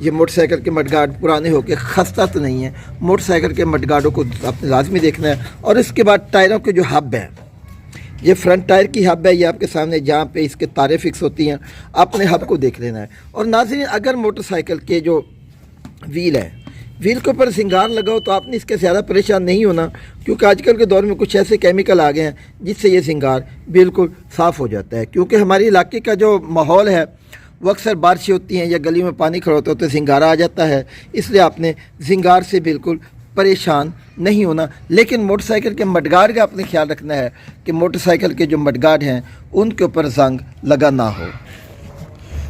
یہ motor cycle کے مڈگارڈ پرانے ہو کے خستہ تو نہیں ہیں، موٹر سائیکل کے مڈگارڈوں کو آپ نے لازمی دیکھنا ہے۔ اور اس کے بعد ٹائروں کے جو ہب ہیں، یہ فرنٹ ٹائر کی ہب ہے، یہ آپ کے سامنے جہاں پہ اس کے تاریں فکس ہوتی ہیں، آپ نے ہب کو دیکھ لینا ہے۔ اور ناظرین اگر موٹر سائیکل کے جو ویل ہے، ویل کے اوپر سنگار لگاؤ تو آپ نے اس کے زیادہ پریشان نہیں ہونا، کیونکہ آج کل کے دور میں کچھ ایسے کیمیکل آ گئے ہیں جس سے یہ سنگار بالکل صاف ہو جاتا ہے۔ کیونکہ ہمارے علاقے کا جو ماحول ہے وہ اکثر بارشیں ہوتی ہیں یا گلیوں میں پانی کھڑا ہوتا ہے تو سنگارا آ جاتا ہے، اس لیے آپ نے سنگار سے بالکل پریشان نہیں ہونا۔ لیکن موٹر سائیکل کے مڈگارڈ کا آپ نے خیال رکھنا ہے کہ موٹر سائیکل کے جو مڈگارڈ ہیں ان کے اوپر زنگ لگا نہ ہو۔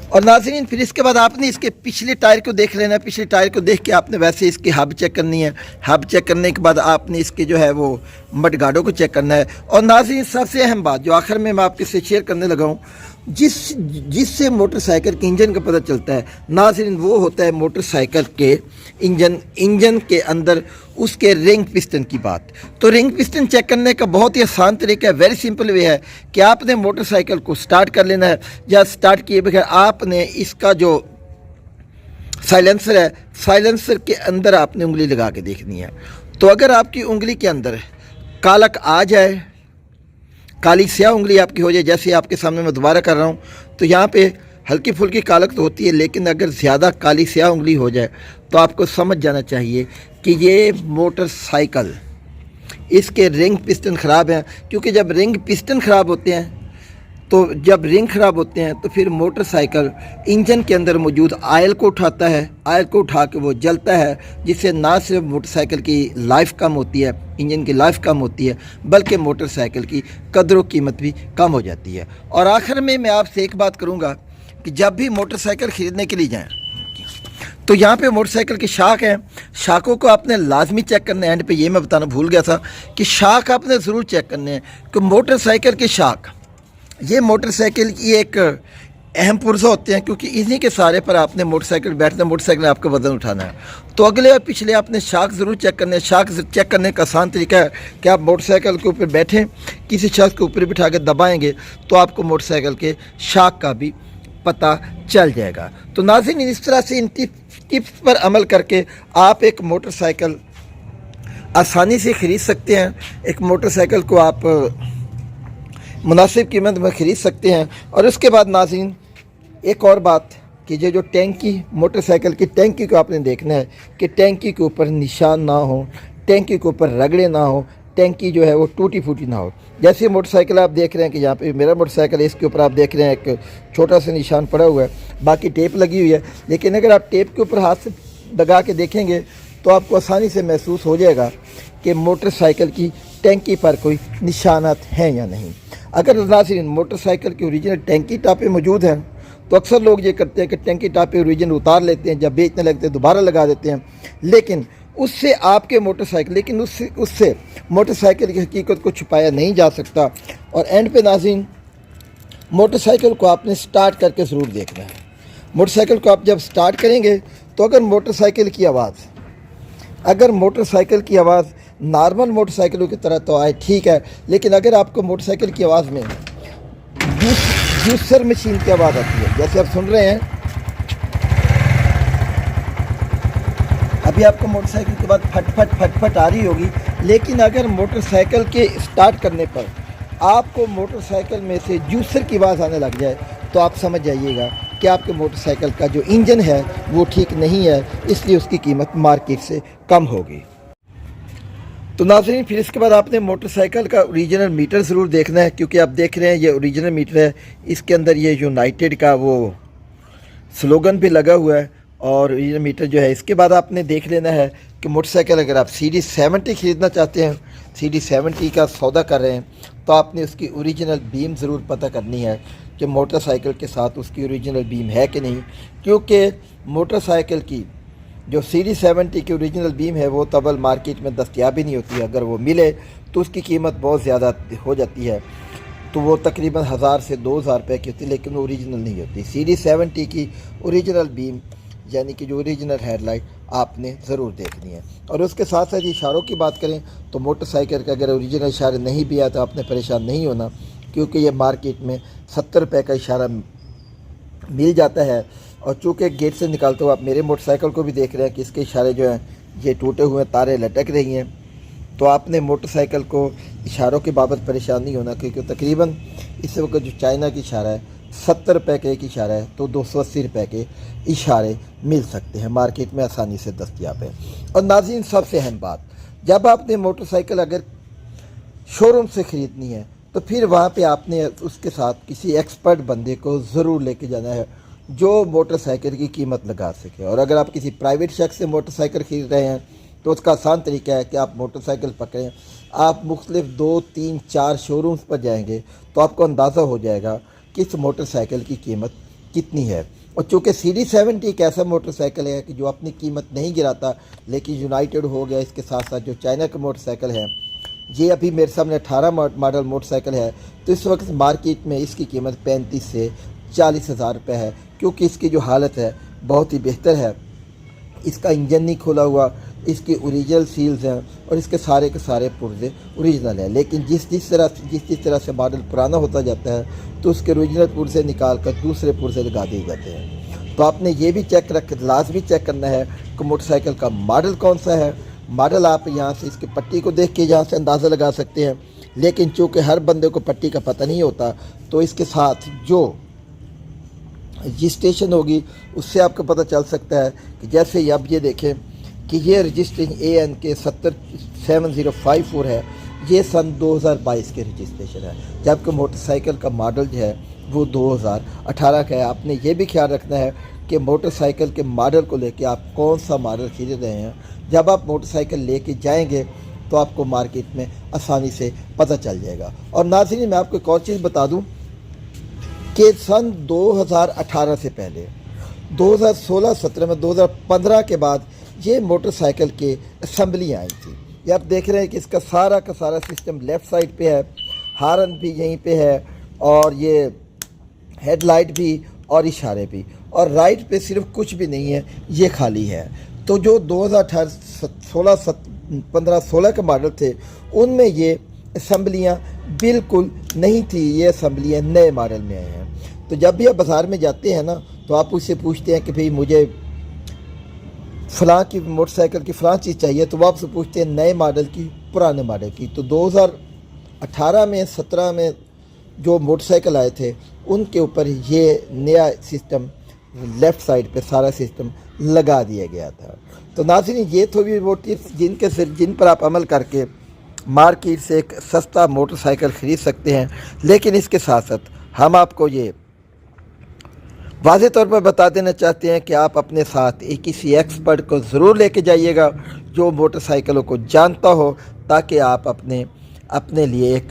اور ناظرین پھر اس کے بعد آپ نے اس کے پچھلے ٹائر کو دیکھ لینا ہے۔ پچھلے ٹائر کو دیکھ کے آپ نے ویسے اس کی ہب چیک کرنی ہے، ہب چیک کرنے کے بعد آپ نے اس کے جو ہے وہ مڈگارڈوں کو چیک کرنا ہے۔ اور ناظرین سب سے اہم بات جو آخر میں آپ کے سے شیئر کرنے لگا ہوں، جس سے موٹر سائیکل کے انجن کا پتہ چلتا ہے ناظرین، وہ ہوتا ہے موٹر سائیکل کے انجن کے اندر اس کے رنگ پسٹن کی بات۔ تو رنگ پسٹن چیک کرنے کا بہت ہی آسان طریقہ ہے، ویری سمپل وے ہے کہ آپ نے موٹر سائیکل کو سٹارٹ کر لینا ہے، یا سٹارٹ کیے بغیر آپ نے اس کا جو سائلنسر ہے، سائلنسر کے اندر آپ نے انگلی لگا کے دیکھنی ہے۔ تو اگر آپ کی انگلی کے اندر کالک آ جائے، کالی سیاہ انگلی آپ کی ہو جائے، جیسے آپ کے سامنے میں دوبارہ کر رہا ہوں، تو یہاں پہ ہلکی پھلکی کالک تو ہوتی ہے، لیکن اگر زیادہ کالی سیاہ انگلی ہو جائے تو آپ کو سمجھ جانا چاہیے کہ یہ موٹر سائیکل اس کے رنگ پسٹن خراب ہیں۔ کیونکہ جب رنگ پسٹن خراب ہوتے ہیں تو پھر موٹر سائیکل انجن کے اندر موجود آئل کو اٹھاتا ہے، آئل کو اٹھا کے وہ جلتا ہے، جس سے نہ صرف موٹر سائیکل کی لائف کم ہوتی ہے، انجن کی لائف کم ہوتی ہے، بلکہ موٹر سائیکل کی قدر و قیمت بھی کم ہو جاتی ہے۔ اور آخر میں آپ سے ایک بات کروں گا کہ جب بھی موٹر سائیکل خریدنے کے لیے جائیں تو یہاں پہ موٹر سائیکل کی شاخ ہیں، شاخوں کو آپ نے لازمی چیک کرنا ہے۔ اینڈ پہ یہ میں بتانا بھول گیا تھا کہ شاخ آپ نے ضرور چیک کرنے ہیں کہ موٹر سائیکل کی شاخ، یہ موٹر سائیکل کی ایک اہم پرزہ ہوتے ہیں، کیونکہ انہی کے سارے پر آپ نے موٹر سائیکل بیٹھنا ہے، موٹر سائیکل آپ کا وزن اٹھانا ہے۔ تو اگلے اور پچھلے آپ نے شاخ ضرور چیک کرنے ہیں۔ شاخ چیک کرنے کا آسان طریقہ ہے کہ آپ موٹر سائیکل کے اوپر بیٹھیں، کسی شخص کے اوپر بٹھا کے دبائیں گے تو آپ کو موٹر سائیکل کے شاخ کا بھی پتہ چل جائے گا۔ تو ناظرین اس طرح سے ان ٹپس پر عمل کر کے آپ ایک موٹر سائیکل آسانی سے خرید سکتے ہیں، ایک موٹر سائیکل کو آپ مناسب قیمت میں خرید سکتے ہیں۔ اور اس کے بعد ناظرین ایک اور بات کہ یہ جو ٹینکی، موٹر سائیکل کی ٹینکی کو آپ نے دیکھنا ہے کہ ٹینکی کے اوپر نشان نہ ہو، ٹینکی کے اوپر رگڑے نہ ہو، ٹینکی جو ہے وہ ٹوٹی پھوٹی نہ ہو۔ جیسے موٹر سائیکل آپ دیکھ رہے ہیں کہ یہاں پہ میرا موٹر سائیکل ہے، اس کے اوپر آپ دیکھ رہے ہیں ایک چھوٹا سا نشان پڑا ہوا ہے، باقی ٹیپ لگی ہوئی ہے، لیکن اگر آپ ٹیپ کے اوپر ہاتھ سے لگا کے دیکھیں گے تو آپ کو آسانی سے محسوس ہو جائے گا کہ موٹر سائیکل کی ٹینکی پر کوئی نشانات ہیں یا نہیں۔ اگر ناظرین موٹر سائیکل کی اوریجنل ٹینکی ٹاپیں موجود ہیں تو اکثر لوگ یہ کرتے ہیں کہ ٹینکی ٹاپیں اوریجنل اتار لیتے ہیں، جب بیچنے لگتے ہیں دوبارہ لگا دیتے ہیں، لیکن اس سے آپ کے موٹر سائیکل کی حقیقت کو چھپایا نہیں جا سکتا۔ اور اینڈ پہ ناظرین موٹر سائیکل کو آپ نے سٹارٹ کر کے ضرور دیکھنا ہے۔ موٹر سائیکل کو آپ جب سٹارٹ کریں گے تو اگر موٹر سائیکل کی آواز نارمل موٹر سائیکلوں کی طرح تو آئے ٹھیک ہے، لیکن اگر آپ کو موٹر سائیکل کی آواز میں جوسر مشین کی آواز آتی ہے، جیسے آپ سن رہے ہیں ابھی آپ کو موٹر سائیکل کے بعد پھٹ پھٹ آ رہی ہوگی، لیکن اگر موٹر سائیکل کے سٹارٹ کرنے پر آپ کو موٹر سائیکل میں سے جوسر کی آواز آنے لگ جائے تو آپ سمجھ جائیے گا کہ آپ کے موٹر سائیکل کا جو انجن ہے وہ ٹھیک نہیں ہے، اس لیے اس کی قیمت مارکیٹ سے کم ہوگی۔ تو ناظرین پھر اس کے بعد آپ نے موٹر سائیکل کا اوریجنل میٹر ضرور دیکھنا ہے، کیونکہ آپ دیکھ رہے ہیں یہ اوریجنل میٹر ہے، اس کے اندر یہ یونائٹڈ کا وہ سلوگن بھی لگا ہوا ہے اور اوریجنل میٹر جو ہے۔ اس کے بعد آپ نے دیکھ لینا ہے کہ موٹر سائیکل اگر آپ CD70 خریدنا چاہتے ہیں، CD70 کا سودا کر رہے ہیں، تو آپ نے اس کی اوریجنل بیم ضرور پتہ کرنی ہے کہ موٹر سائیکل کے ساتھ اس کی اوریجنل بیم ہے کہ نہیں، کیونکہ موٹر سائیکل کی جو CD70 کی اوریجنل بیم ہے وہ تبل مارکیٹ میں دستیاب ہی نہیں ہوتی ہے، اگر وہ ملے تو اس کی قیمت بہت زیادہ ہو جاتی ہے، تو وہ تقریباً 1000 سے 2000 روپے کی ہوتی ہے، لیکن وہ اوریجنل نہیں ہوتی۔ CD70 کی اوریجنل بیم یعنی کہ جو اوریجنل ہیڈ لائٹ آپ نے ضرور دیکھنی ہے۔ اور اس کے ساتھ ساتھ اشاروں کی بات کریں تو موٹر سائیکل کا اگر اوریجنل اشارے نہیں بھی آیا تو آپ نے پریشان نہیں ہونا، کیونکہ یہ مارکیٹ میں 70 روپے کا اشارہ مل جاتا ہے اور چونکہ گیٹ سے نکالتے ہوئے آپ میرے موٹر سائیکل کو بھی دیکھ رہے ہیں کہ اس کے اشارے جو ہیں یہ ٹوٹے ہوئے تاریں لٹک رہی ہیں، تو آپ نے موٹر سائیکل کو اشاروں کے بابت پریشان نہیں ہونا، کیونکہ تقریباً اس وقت جو چائنا کی اشارہ ہے 70 روپے کا ایک اشارہ ہے، تو 280 روپے کے اشارے مل سکتے ہیں، مارکیٹ میں آسانی سے دستیاب ہے۔ اور ناظرین، سب سے اہم بات، جب آپ نے موٹر سائیکل اگر شو روم سے خریدنی ہے تو پھر وہاں پہ آپ نے اس کے ساتھ کسی ایکسپرٹ بندے کو ضرور لے کے جانا ہے جو موٹر سائیکل کی قیمت لگا سکے۔ اور اگر آپ کسی پرائیویٹ شخص سے موٹر سائیکل خرید رہے ہیں تو اس کا آسان طریقہ ہے کہ آپ موٹر سائیکل پکڑیں، آپ مختلف 2 3 4 شو رومز پر جائیں گے تو آپ کو اندازہ ہو جائے گا کہ اس موٹر سائیکل کی قیمت کتنی ہے۔ اور چونکہ CD70 ایک ایسا موٹر سائیکل ہے کہ جو اپنی قیمت نہیں گراتا، لیکن یونائٹڈ ہو گیا، اس کے ساتھ ساتھ جو چائنا کا موٹر سائیکل ہے، یہ ابھی میرے سامنے 18 ماڈل موٹر سائیکل ہے، تو اس وقت مارکیٹ میں اس کی قیمت 35 سے 40 ہزار روپے ہے، کیونکہ اس کی جو حالت ہے بہت ہی بہتر ہے۔ اس کا انجن نہیں کھولا ہوا، اس کی اوریجنل سیلز ہیں اور اس کے سارے پرزے اوریجنل ہیں، لیکن جس طرح سے ماڈل پرانا ہوتا جاتا ہے تو اس کے اوریجنل پرزے نکال کر دوسرے پرزے لگا دیے جاتے ہیں۔ تو آپ نے یہ بھی لازمی چیک کرنا ہے کہ موٹر سائیکل کا ماڈل کون سا ہے۔ ماڈل آپ یہاں سے اس کی پٹی کو دیکھ کے یہاں سے اندازہ لگا سکتے ہیں، لیکن چونکہ ہر بندے کو پٹی کا پتہ نہیں ہوتا، تو اس کے ساتھ جو رجسٹریشن ہوگی اس سے آپ کو پتہ چل سکتا ہے کہ جیسے اب یہ دیکھیں کہ یہ رجسٹریشن ANK 7054 ہے، یہ سن 2022 کے رجسٹریشن ہے، جبکہ موٹر سائیکل کا ماڈل جو ہے وہ 2018 کا ہے۔ آپ نے یہ بھی خیال رکھنا ہے کہ موٹر سائیکل کے ماڈل کو لے کے آپ کون سا ماڈل خرید رہے ہیں۔ جب آپ موٹر سائیکل لے کے جائیں گے تو آپ کو مارکیٹ میں آسانی سے پتہ چل جائے گا۔ اور ناظرین، میں آپ کو ایک اور چیز بتا دوں کہ سن 2018 سے پہلے 2016-17 میں 2015 کے بعد یہ موٹر سائیکل کے اسمبلیاں آئی تھیں۔ یہ آپ دیکھ رہے ہیں کہ اس کا سارا سسٹم لیفٹ سائڈ پہ ہے، ہارن بھی یہیں پہ ہے، اور یہ ہیڈ لائٹ بھی اور اشارے بھی، اور رائٹ پہ صرف کچھ بھی نہیں ہے، یہ خالی ہے۔ تو جو 2015-16 کے ماڈل تھے ان میں یہ اسمبلیاں بالکل نہیں تھی، یہ اسمبلیاں نئے ماڈل میں آئے ہیں۔ تو جب بھی آپ بازار میں جاتے ہیں نا تو آپ اس سے پوچھتے ہیں کہ بھئی مجھے فلاں کی موٹر سائیکل کی فلاں چیز چاہیے، تو وہ آپ سے پوچھتے ہیں نئے ماڈل کی پرانے ماڈل کی۔ تو 2018 میں 17 میں جو موٹر سائیکل آئے تھے ان کے اوپر یہ نیا سسٹم لیفٹ سائڈ پہ سارا سسٹم لگا دیا گیا تھا۔ تو ناظرین، یہ تو بھی وہ ٹپس جن پر آپ عمل کر کے مارکیٹ سے ایک سستا موٹر سائیکل خرید سکتے ہیں، لیکن اس کے ساتھ ساتھ ہم آپ کو یہ واضح طور پر بتا دینا چاہتے ہیں کہ آپ اپنے ساتھ کسی ایکسپرٹ کو ضرور لے کے جائیے گا جو موٹر سائیکلوں کو جانتا ہو، تاکہ آپ اپنے لیے ایک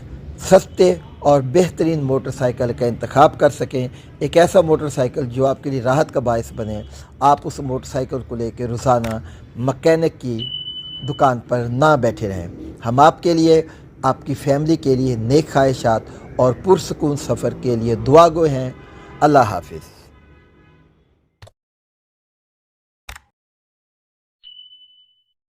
سستے اور بہترین موٹر سائیکل کا انتخاب کر سکیں، ایک ایسا موٹر سائیکل جو آپ کے لیے راحت کا باعث بنے۔ آپ اس موٹر سائیکل کو لے کے روزانہ مکینک کی دکان پر نہ بیٹھے رہیں۔ ہم آپ کے لیے، آپ کی فیملی کے لیے نیک خواہشات اور پرسکون سفر کے لیے دعا گو ہیں۔ اللہ حافظ۔